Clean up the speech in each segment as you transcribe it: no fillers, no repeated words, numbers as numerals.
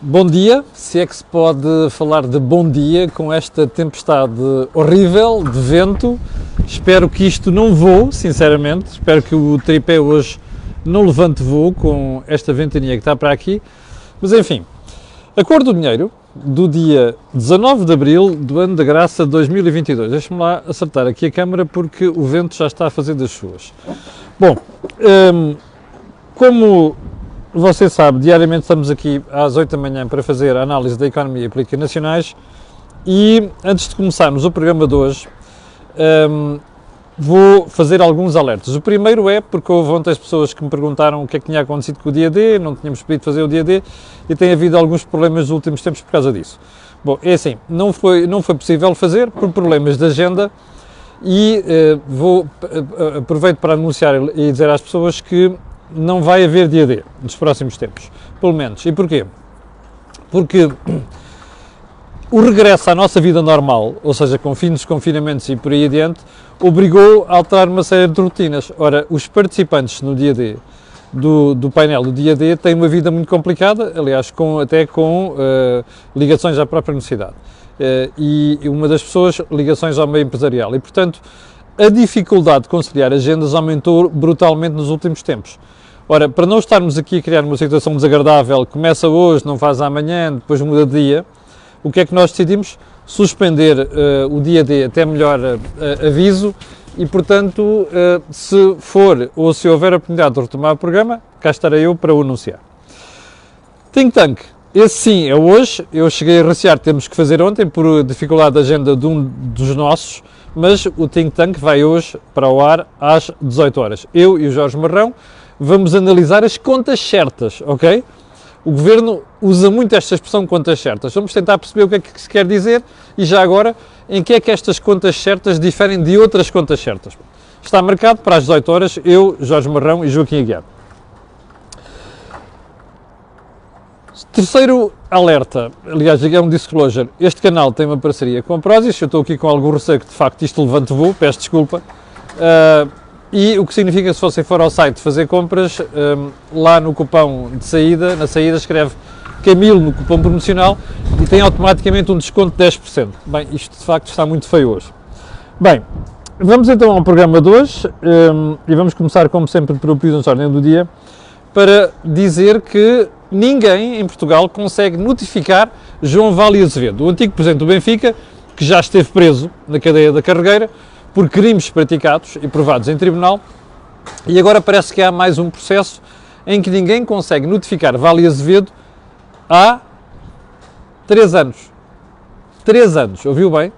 Bom dia, se é que se pode falar de bom dia com esta tempestade horrível de vento. Espero que isto não voe, sinceramente. Espero que o tripé hoje não levante voo com esta ventania que está para aqui. Mas enfim, a cor do dinheiro do dia 19 de Abril do ano da graça de 2022. Deixa-me lá acertar aqui a câmera porque o vento já está a fazer das suas. Bom, como você sabe, diariamente estamos aqui às 8 da manhã para fazer a análise da economia e política nacionais e antes de começarmos o programa de hoje vou fazer alguns alertas. O primeiro é porque houve ontem as pessoas que me perguntaram o que é que tinha acontecido com o dia D, não tínhamos pedido fazer o dia D e tem havido alguns problemas nos últimos tempos por causa disso. Bom, é assim, não foi possível fazer por problemas de agenda e aproveito para anunciar e dizer às pessoas que não vai haver dia D nos próximos tempos, pelo menos. E porquê? Porque o regresso à nossa vida normal, ou seja, com fim dos confinamentos e por aí adiante, obrigou a alterar uma série de rotinas. Ora, os participantes no dia D do painel do dia D têm uma vida muito complicada, aliás, até com ligações à própria universidade. E uma das pessoas, ligações ao meio empresarial. E, portanto, a dificuldade de conciliar agendas aumentou brutalmente nos últimos tempos. Ora, para não estarmos aqui a criar uma situação desagradável, começa hoje, não faz amanhã, depois muda de dia, o que é que nós decidimos? Suspender o dia D até melhor aviso e, portanto, se for ou se houver a oportunidade de retomar o programa, cá estarei eu para o anunciar. Think Tank, esse sim é hoje, eu cheguei a recear que temos que fazer ontem por dificuldade de agenda de um dos nossos, mas o Think Tank vai hoje para o ar às 18 horas. Eu e o Jorge Marrão vamos analisar as contas certas, ok? O Governo usa muito esta expressão contas certas. Vamos tentar perceber o que é que se quer dizer e já agora em que é que estas contas certas diferem de outras contas certas. Está marcado para as 18 horas, eu, Jorge Marrão e Joaquim Aguiar. Terceiro alerta, aliás, é um disclosure. Este canal tem uma parceria com a Prozis, eu estou aqui com algum receio que de facto isto levante voo, peço desculpa. E o que significa que se você for ao site fazer compras, lá no cupom de saída, na saída escreve Camilo no cupom promocional e tem automaticamente um desconto de 10%. Bem, isto de facto está muito feio hoje. Bem, vamos então ao programa de hoje e vamos começar como sempre pelo pedido de ordem do dia para dizer que ninguém em Portugal consegue notificar João Vale Azevedo, o antigo presidente do Benfica, que já esteve preso na cadeia da Carregueira por crimes praticados e provados em tribunal, e agora parece que há mais um processo em que ninguém consegue notificar Vale Azevedo há 3 anos. 3 anos, ouviu bem?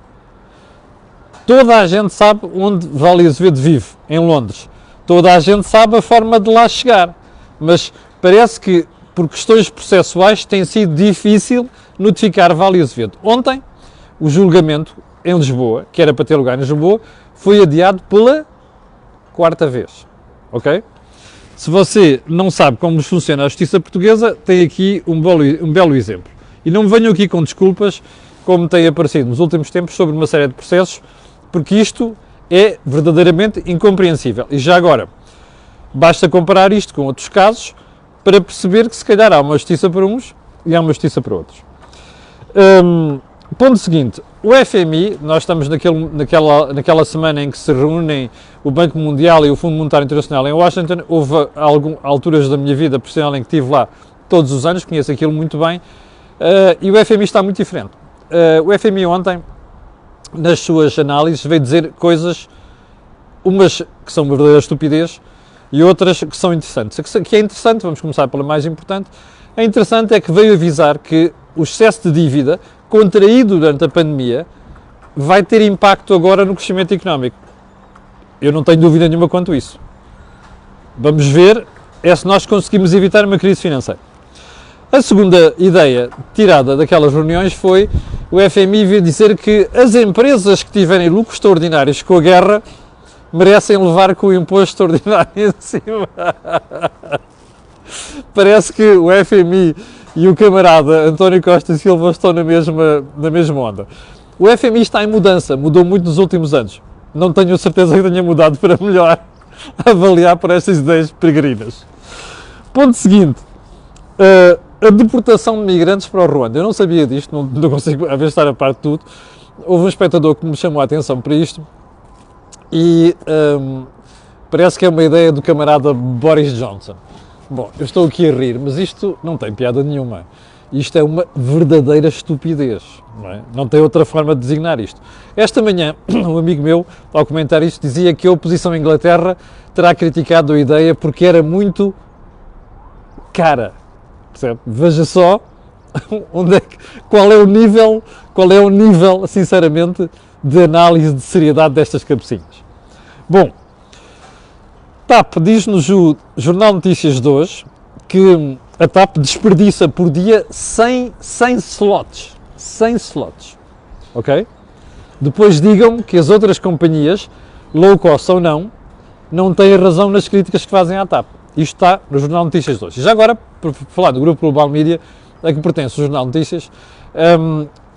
Toda a gente sabe onde Vale Azevedo vive, em Londres. Toda a gente sabe a forma de lá chegar, mas parece que por questões processuais tem sido difícil notificar Vale Azevedo. Ontem, o julgamento em Lisboa, que era para ter lugar em Lisboa, foi adiado pela 4ª vez, ok? Se você não sabe como funciona a justiça portuguesa, tem aqui um belo exemplo. E não me venham aqui com desculpas, como tem aparecido nos últimos tempos, sobre uma série de processos, porque isto é verdadeiramente incompreensível. E já agora, basta comparar isto com outros casos, para perceber que se calhar há uma justiça para uns e há uma justiça para outros. Ponto seguinte, o FMI, nós estamos naquela semana em que se reúnem o Banco Mundial e o Fundo Monetário Internacional em Washington. Houve alturas da minha vida profissional em que estive lá todos os anos, conheço aquilo muito bem, e o FMI está muito diferente. O FMI ontem, nas suas análises, veio dizer coisas, umas que são uma verdadeira estupidez e outras que são interessantes. O que é interessante, vamos começar pela mais importante, é interessante é que veio avisar que o excesso de dívida contraído durante a pandemia vai ter impacto agora no crescimento económico. Eu não tenho dúvida nenhuma quanto a isso. Vamos ver se nós conseguimos evitar uma crise financeira. A segunda ideia tirada daquelas reuniões foi o FMI vir dizer que as empresas que tiverem lucros extraordinários com a guerra merecem levar com o imposto extraordinário em cima. Parece que o FMI e o camarada António Costa Silva estão na mesma onda. O FMI está em mudança, mudou muito nos últimos anos. Não tenho certeza que tenha mudado para melhor, a avaliar por estas ideias peregrinas. Ponto seguinte, a deportação de migrantes para o Ruanda. Eu não sabia disto, não consigo a ver estar a parte de tudo. Houve um espectador que me chamou a atenção para isto e parece que é uma ideia do camarada Boris Johnson. Bom, eu estou aqui a rir, mas isto não tem piada nenhuma. Isto é uma verdadeira estupidez, não é? Não tem outra forma de designar isto. Esta manhã, um amigo meu, ao comentar isto, dizia que a oposição à Inglaterra terá criticado a ideia porque era muito cara. Percebe? Veja só qual é o nível, sinceramente, de análise de seriedade destas cabecinhas. Bom, TAP diz-nos o Jornal Notícias de hoje que a TAP desperdiça por dia 100 slots. 100 slots. Ok? Depois digam-me que as outras companhias, low cost ou não têm razão nas críticas que fazem à TAP. Isto está no Jornal Notícias de hoje. E já agora, por falar do Grupo Global Media, a que pertence o Jornal Notícias,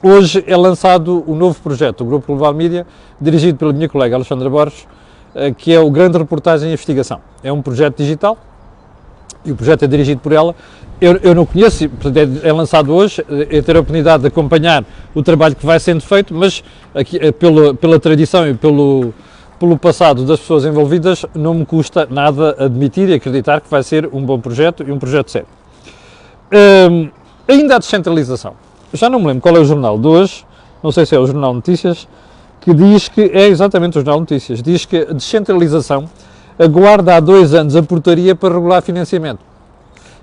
hoje é lançado o novo projeto do Grupo Global Media, dirigido pela minha colega Alexandra Borges, que é o Grande Reportagem e Investigação. É um projeto digital e o projeto é dirigido por ela. Eu não conheço, é lançado hoje, eu ter a oportunidade de acompanhar o trabalho que vai sendo feito, mas aqui, pela tradição e pelo passado das pessoas envolvidas, não me custa nada admitir e acreditar que vai ser um bom projeto e um projeto sério. Ainda a descentralização. Já não me lembro qual é o jornal de hoje, não sei se é o Jornal Notícias, que diz que, é exatamente o Jornal Notícias, diz que a descentralização aguarda há 2 anos a portaria para regular financiamento.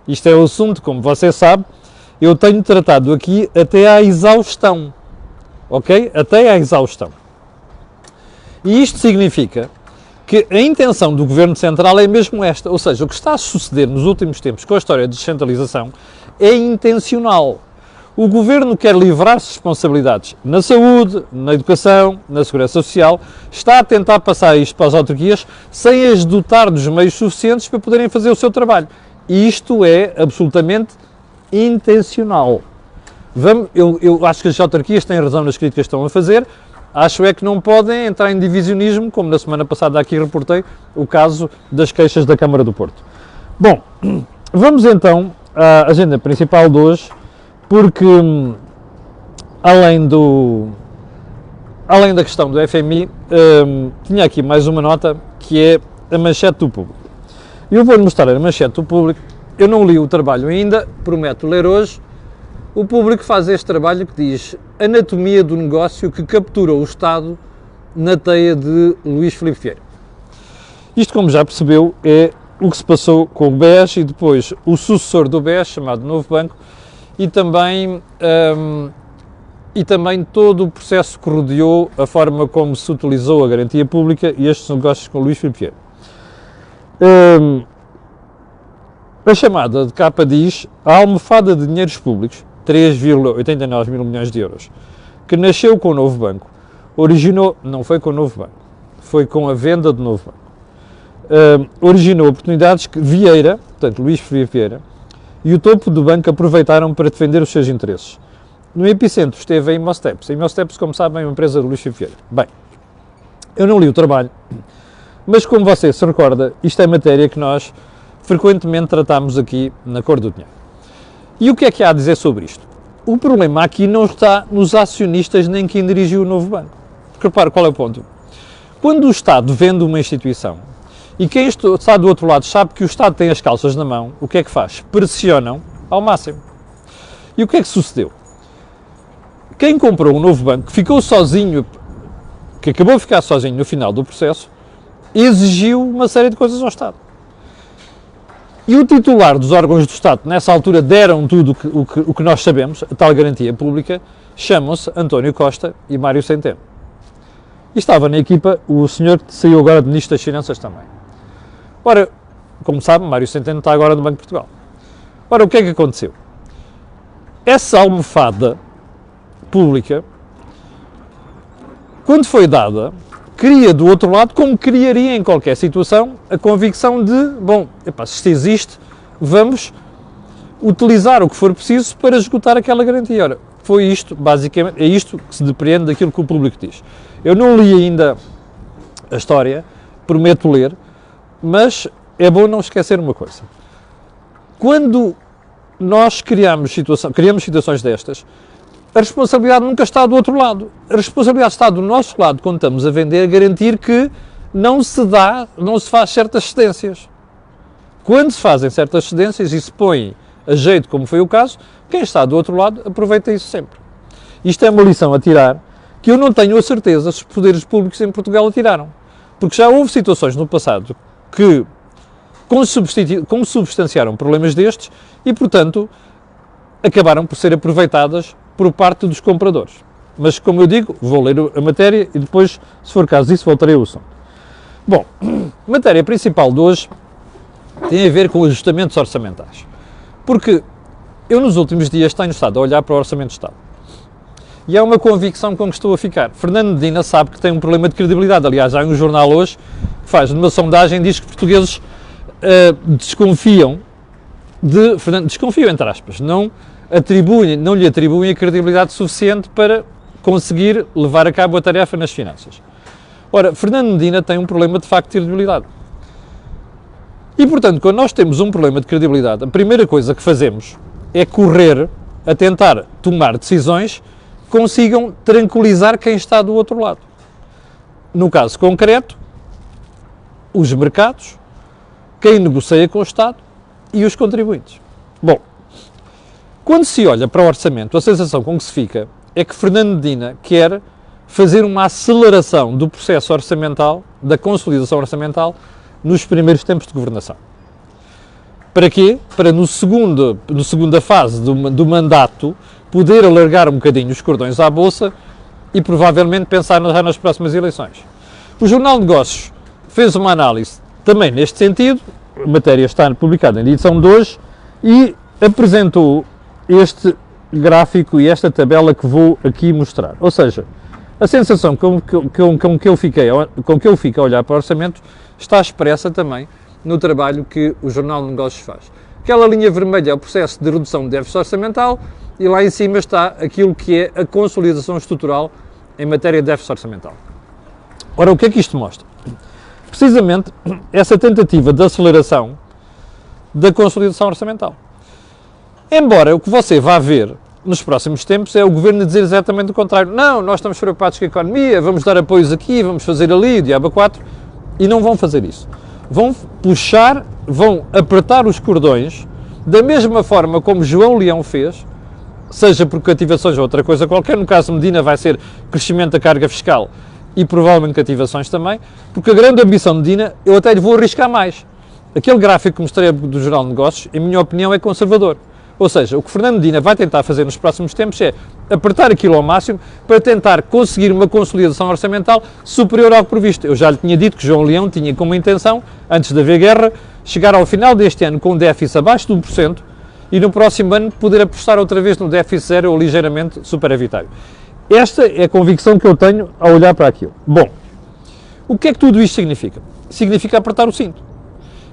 Isto é o assunto, como você sabe, eu tenho tratado aqui até à exaustão, ok? Até à exaustão. E isto significa que a intenção do Governo Central é mesmo esta, ou seja, o que está a suceder nos últimos tempos com a história de descentralização é intencional. O Governo quer livrar-se de responsabilidades na saúde, na educação, na segurança social, está a tentar passar isto para as autarquias sem as dotar dos meios suficientes para poderem fazer o seu trabalho. E isto é absolutamente intencional. Eu acho que as autarquias têm razão nas críticas que estão a fazer, acho é que não podem entrar em divisionismo, como na semana passada aqui reportei o caso das queixas da Câmara do Porto. Bom, vamos então à agenda principal de hoje, porque além da questão do FMI, tinha aqui mais uma nota que é a manchete do Público. Eu vou-lhe mostrar a manchete do Público, eu não li o trabalho ainda, prometo ler hoje. O Público faz este trabalho que diz Anatomia do negócio que captura o Estado na teia de Luís Filipe Vieira. Isto, como já percebeu, é o que se passou com o BES e depois o sucessor do BES, chamado Novo Banco, e também todo o processo que rodeou a forma como se utilizou a garantia pública e estes negócios com Luís Filipe Vieira. A chamada de capa diz a almofada de dinheiros públicos, 3,89 mil milhões de euros, que nasceu com o Novo Banco, não foi com o Novo Banco, foi com a venda do Novo Banco. Originou oportunidades que Vieira, portanto Luís Filipe Vieira, e o topo do banco aproveitaram para defender os seus interesses. No epicentro esteve a Imosteps. A Imosteps, como sabem, é uma empresa de Luís Filipe Vieira. Bem, eu não li o trabalho, mas como você se recorda, isto é matéria que nós frequentemente tratamos aqui na Cor do Dinheiro. E o que é que há a dizer sobre isto? O problema aqui não está nos acionistas nem quem dirigiu o Novo Banco. Porque repare, qual é o ponto? Quando o Estado vende uma instituição e quem está do outro lado sabe que o Estado tem as calças na mão, o que é que faz? Pressionam ao máximo. E o que é que sucedeu? Quem comprou o Novo Banco, ficou sozinho, que acabou de ficar sozinho no final do processo, exigiu uma série de coisas ao Estado. E o titular dos órgãos do Estado, nessa altura, deram tudo o que nós sabemos, a tal garantia pública, chamam-se António Costa e Mário Centeno. E estava na equipa o senhor que saiu agora de Ministro das Finanças também. Ora, como sabe, Mário Centeno está agora no Banco de Portugal. Ora, o que é que aconteceu? Essa almofada pública, quando foi dada, cria do outro lado, como criaria em qualquer situação, a convicção de, bom, epá, se isto existe, vamos utilizar o que for preciso para esgotar aquela garantia. Ora, foi isto, basicamente, é isto que se depreende daquilo que o Público diz. Eu não li ainda a história, prometo ler, mas é bom não esquecer uma coisa. Quando nós criamos situações destas, a responsabilidade nunca está do outro lado. A responsabilidade está do nosso lado quando estamos a vender, a garantir que não se faz certas cedências. Quando se fazem certas cedências e se põe a jeito, como foi o caso, quem está do outro lado aproveita isso sempre. Isto é uma lição a tirar que eu não tenho a certeza se os poderes públicos em Portugal a tiraram. Porque já houve situações no passado que consubstanciaram problemas destes e, portanto, acabaram por ser aproveitadas por parte dos compradores. Mas, como eu digo, vou ler a matéria e depois, se for caso disso, voltarei ao assunto. Bom, a matéria principal de hoje tem a ver com ajustamentos orçamentais. Porque eu, nos últimos dias, tenho estado a olhar para o Orçamento de Estado. E é uma convicção com que estou a ficar. Fernando Medina sabe que tem um problema de credibilidade. Aliás, há um jornal hoje que faz numa sondagem, diz que portugueses desconfiam entre aspas, não lhe atribuem a credibilidade suficiente para conseguir levar a cabo a tarefa nas finanças. Ora, Fernando Medina tem um problema de facto de credibilidade. E, portanto, quando nós temos um problema de credibilidade, a primeira coisa que fazemos é correr a tentar tomar decisões que consigam tranquilizar quem está do outro lado. No caso concreto, os mercados, quem negocia com o Estado e os contribuintes. Bom, quando se olha para o orçamento, a sensação com que se fica é que Fernando Medina quer fazer uma aceleração do processo orçamental, da consolidação orçamental, nos primeiros tempos de governação. Para quê? Para no segunda fase do mandato poder alargar um bocadinho os cordões à bolsa e provavelmente pensar já nas próximas eleições. O Jornal de Negócios fez uma análise também neste sentido, a matéria está publicada na edição de hoje, e apresentou este gráfico e esta tabela que vou aqui mostrar. Ou seja, a sensação com que eu fico a olhar para o orçamento está expressa também no trabalho que o Jornal de Negócios faz. Aquela linha vermelha é o processo de redução de déficit orçamental e lá em cima está aquilo que é a consolidação estrutural em matéria de déficit orçamental. Ora, o que é que isto mostra? Precisamente essa tentativa de aceleração da consolidação orçamental. Embora o que você vá ver nos próximos tempos é o Governo dizer exatamente o contrário. Não, nós estamos preocupados com a economia, vamos dar apoios aqui, vamos fazer ali, o diabo a 4, e não vão fazer isso. Vão puxar, vão apertar os cordões, da mesma forma como João Leão fez, seja por cativações ou outra coisa qualquer, no caso de Medina vai ser crescimento da carga fiscal e provavelmente cativações também, porque a grande ambição de Medina, eu até lhe vou arriscar mais. Aquele gráfico que mostrei do Jornal de Negócios, em minha opinião, é conservador. Ou seja, o que Fernando Medina vai tentar fazer nos próximos tempos é apertar aquilo ao máximo para tentar conseguir uma consolidação orçamental superior ao que previsto. Eu já lhe tinha dito que João Leão tinha como intenção, antes de haver guerra, chegar ao final deste ano com um déficit abaixo de 1% e no próximo ano poder apostar outra vez no déficit zero ou ligeiramente superavitário. Esta é a convicção que eu tenho ao olhar para aquilo. Bom, o que é que tudo isto significa? Significa apertar o cinto.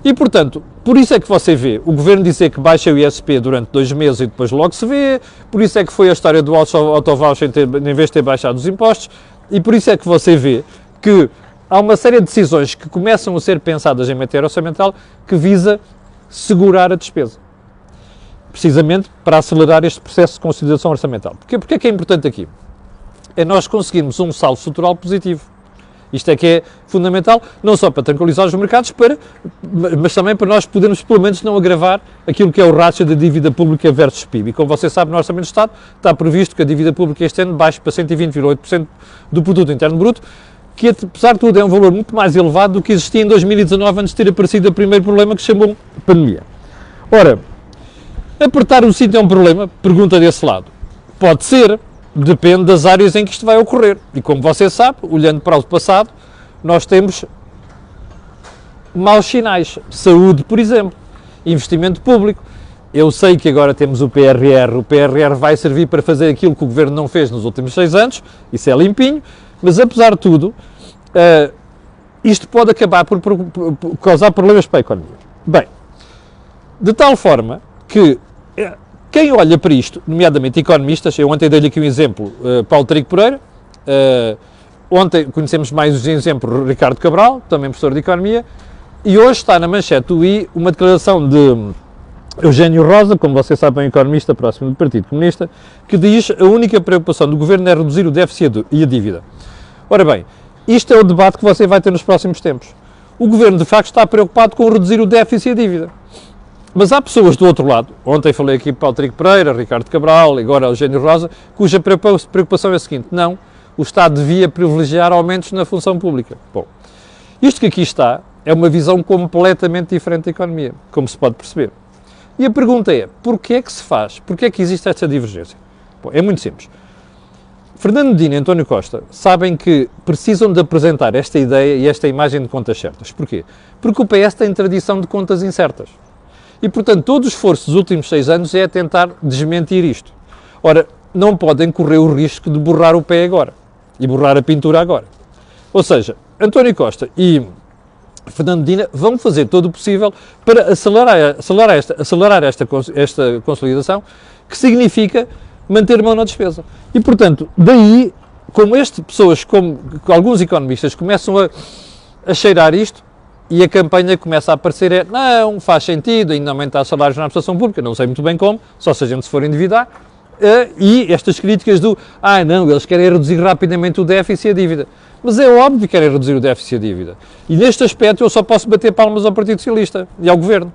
E, portanto, por isso é que você vê o Governo dizer que baixa o ISP durante 2 meses e depois logo se vê, por isso é que foi a história do autovoucher em vez de ter baixado os impostos, e por isso é que você vê que há uma série de decisões que começam a ser pensadas em matéria orçamental que visa segurar a despesa. Precisamente para acelerar este processo de consolidação orçamental. Porque é que é importante aqui? É nós conseguirmos um saldo estrutural positivo. Isto é que é fundamental, não só para tranquilizar os mercados, mas também para nós podermos, pelo menos, não agravar aquilo que é o ratio da dívida pública versus PIB. E como você sabe, no Orçamento de Estado está previsto que a dívida pública este ano baixe para 120,8% do Produto Interno Bruto, que, apesar de tudo, é um valor muito mais elevado do que existia em 2019, antes de ter aparecido o primeiro problema que se chamou pandemia. Ora, apertar o cinto é um problema? Pergunta desse lado. Pode ser. Depende das áreas em que isto vai ocorrer. E como você sabe, olhando para o passado, nós temos maus sinais. Saúde, por exemplo. Investimento público. Eu sei que agora temos o PRR. O PRR vai servir para fazer aquilo que o Governo não fez nos últimos 6 anos. Isso é limpinho. Mas, apesar de tudo, isto pode acabar por causar problemas para a economia. Bem, de tal forma que quem olha para isto, nomeadamente economistas, eu ontem dei-lhe aqui um exemplo, Paulo Trigo Pereira, ontem conhecemos mais um exemplo, Ricardo Cabral, também professor de Economia, e hoje está na manchete do I uma declaração de Eugênio Rosa, como vocês sabem, é um economista próximo do Partido Comunista, que diz que a única preocupação do governo é reduzir o déficit e a dívida. Ora bem, isto é o debate que você vai ter nos próximos tempos. O governo, de facto, está preocupado com reduzir o déficit e a dívida. Mas há pessoas do outro lado, ontem falei aqui para o Trigo Pereira, Ricardo Cabral, agora Eugênio Rosa, cuja preocupação é a seguinte: não, o Estado devia privilegiar aumentos na função pública. Bom, isto que aqui está é uma visão completamente diferente da economia, como se pode perceber. E a pergunta é, porquê é que se faz? Porquê é que existe esta divergência? Bom, é muito simples. Fernando Medina e António Costa sabem que precisam de apresentar esta ideia e esta imagem de contas certas. Porquê? Porque o PS tem tradição de contas incertas. E, portanto, todo o esforço dos últimos 6 anos é tentar desmentir isto. Ora, não podem correr o risco de borrar o pé agora e borrar a pintura agora. Ou seja, António Costa e Fernando Medina vão fazer todo o possível para acelerar esta consolidação, que significa manter mão na despesa. E, portanto, daí, como pessoas, como alguns economistas começam a cheirar isto, e a campanha começa a aparecer, não faz sentido ainda aumentar salários na administração pública, não sei muito bem como, só se a gente se for endividar, e estas críticas não, eles querem reduzir rapidamente o déficit e a dívida. Mas é óbvio que querem reduzir o déficit e a dívida. E neste aspecto eu só posso bater palmas ao Partido Socialista e ao Governo.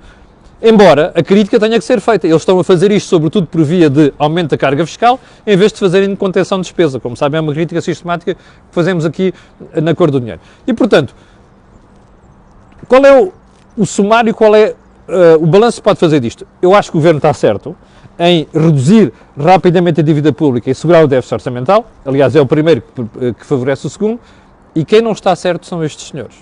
Embora a crítica tenha que ser feita. Eles estão a fazer isto sobretudo por via de aumento da carga fiscal, em vez de fazerem contenção de despesa. Como sabem, é uma crítica sistemática que fazemos aqui na cor do dinheiro. E, portanto, qual é o sumário, qual é o balanço que se pode fazer disto? Eu acho que o Governo está certo em reduzir rapidamente a dívida pública e segurar o déficit orçamental. Aliás, é o primeiro que favorece o segundo. E quem não está certo são estes senhores.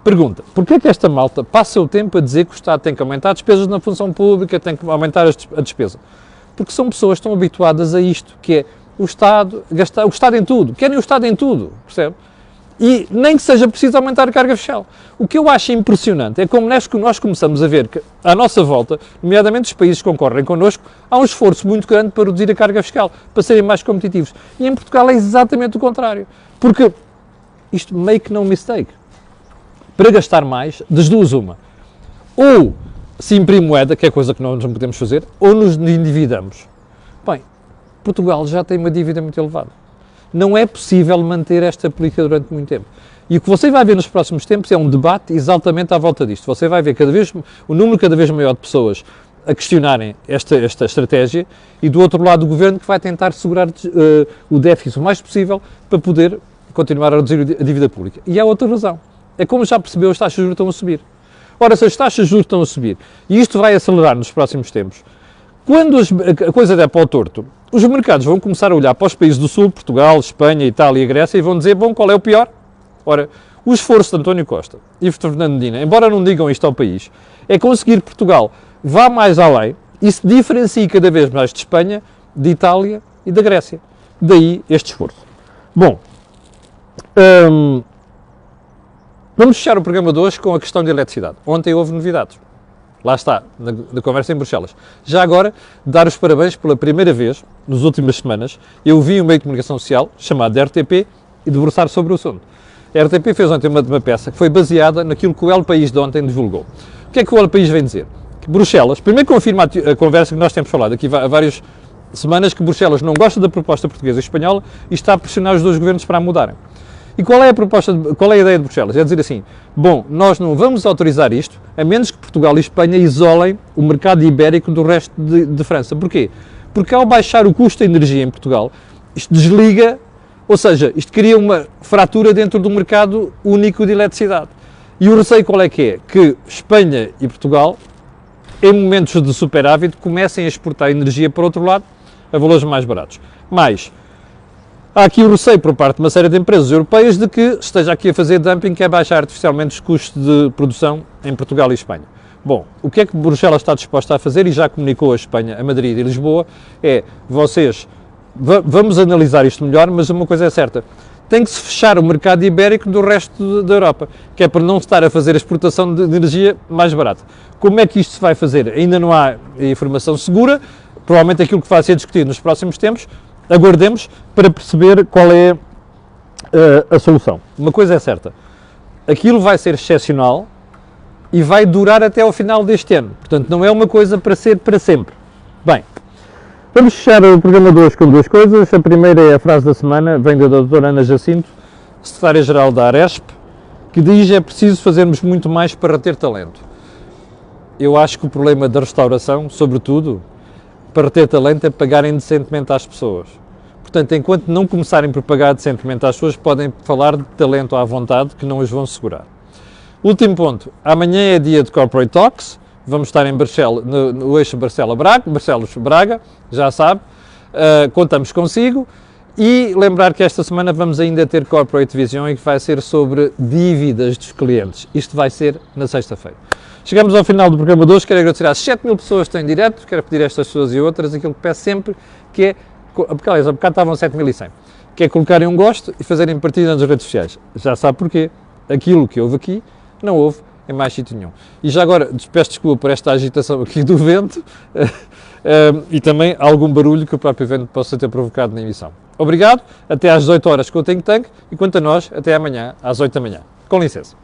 Pergunta, porquê é que esta malta passa o tempo a dizer que o Estado tem que aumentar as despesas na função pública, tem que aumentar a despesa? Porque são pessoas que estão habituadas a isto, que é o Estado em tudo. Querem o Estado em tudo, percebe? E nem que seja preciso aumentar a carga fiscal. O que eu acho impressionante é como nós começamos a ver que, à nossa volta, nomeadamente os países que concorrem connosco, há um esforço muito grande para reduzir a carga fiscal, para serem mais competitivos. E em Portugal é exatamente o contrário. Porque isto, make no mistake, para gastar mais, das duas uma. Ou se imprime moeda, que é coisa que nós não podemos fazer, ou nos endividamos. Bem, Portugal já tem uma dívida muito elevada. Não é possível manter esta política durante muito tempo. E o que você vai ver nos próximos tempos é um debate exatamente à volta disto. Você vai ver o número cada vez maior de pessoas a questionarem esta estratégia e do outro lado o Governo que vai tentar segurar o déficit o mais possível para poder continuar a reduzir a dívida pública. E há outra razão. É como já percebeu, as taxas de juros estão a subir. Ora, se as taxas de juros estão a subir e isto vai acelerar nos próximos tempos, quando a coisa der para o torto, os mercados vão começar a olhar para os países do Sul, Portugal, Espanha, Itália e Grécia, e vão dizer, bom, qual é o pior? Ora, o esforço de António Costa e de Fernando Medina, embora não digam isto ao país, é conseguir que Portugal vá mais além e se diferencie cada vez mais de Espanha, de Itália e da Grécia. Daí este esforço. Bom, vamos fechar o programa de hoje com a questão da eletricidade. Ontem houve novidades. Lá está, na conversa em Bruxelas. Já agora, dar os parabéns pela primeira vez, nas últimas semanas, eu vi um meio de comunicação social chamado RTP e debruçar sobre o assunto. A RTP fez ontem uma peça que foi baseada naquilo que o El País de ontem divulgou. O que é que o El País vem dizer? Que Bruxelas, primeiro confirma a conversa que nós temos falado aqui há várias semanas, que Bruxelas não gosta da proposta portuguesa e espanhola e está a pressionar os dois governos para a mudarem. E qual é a ideia de Bruxelas? É dizer assim, bom, nós não vamos autorizar isto, a menos que Portugal e Espanha isolem o mercado ibérico do resto de França. Porquê? Porque ao baixar o custo da energia em Portugal, isto desliga, ou seja, isto cria uma fratura dentro do mercado único de eletricidade. E o receio qual é? Que Espanha e Portugal, em momentos de superávit, comecem a exportar energia para outro lado, a valores mais baratos. Mas há aqui o receio por parte de uma série de empresas europeias de que esteja aqui a fazer dumping, que é baixar artificialmente os custos de produção em Portugal e Espanha. Bom, o que é que Bruxelas está disposta a fazer, e já comunicou a Espanha, a Madrid e Lisboa, é, vamos analisar isto melhor, mas uma coisa é certa, tem que se fechar o mercado ibérico do resto da Europa, que é para não estar a fazer a exportação de energia mais barata. Como é que isto se vai fazer? Ainda não há informação segura, provavelmente aquilo que vai ser discutido nos próximos tempos. Aguardemos para perceber qual é a solução. Uma coisa é certa, aquilo vai ser excepcional e vai durar até ao final deste ano. Portanto, não é uma coisa para ser para sempre. Bem, vamos fechar o programa de hoje com duas coisas. A primeira é a frase da semana, vem da doutora Ana Jacinto, secretária-geral da Aresp, que diz que é preciso fazermos muito mais para reter talento. Eu acho que o problema da restauração, sobretudo, para reter talento é pagarem decentemente às pessoas. Portanto, enquanto não começarem por pagar decentemente às pessoas, podem falar de talento à vontade, que não os vão segurar. Último ponto, amanhã é dia de Corporate Talks, vamos estar em Barcelos, no eixo Barcelos-Braga, já sabe, contamos consigo, e lembrar que esta semana vamos ainda ter Corporate Vision e que vai ser sobre dívidas dos clientes. Isto vai ser na sexta-feira. Chegamos ao final do programa de hoje, quero agradecer às 7.000 pessoas que estão em direto, quero pedir a estas pessoas e outras aquilo que peço sempre, que é, porque aliás, há bocado estavam 7.100, que é colocarem um gosto e fazerem partida nas redes sociais. Já sabe porquê, aquilo que houve aqui, não houve em mais sítio nenhum. E já agora, peço desculpa por esta agitação aqui do vento e também algum barulho que o próprio vento possa ter provocado na emissão. Obrigado, até às 18 horas com o Think Tank e quanto a nós, até amanhã às 8 da manhã. Com licença.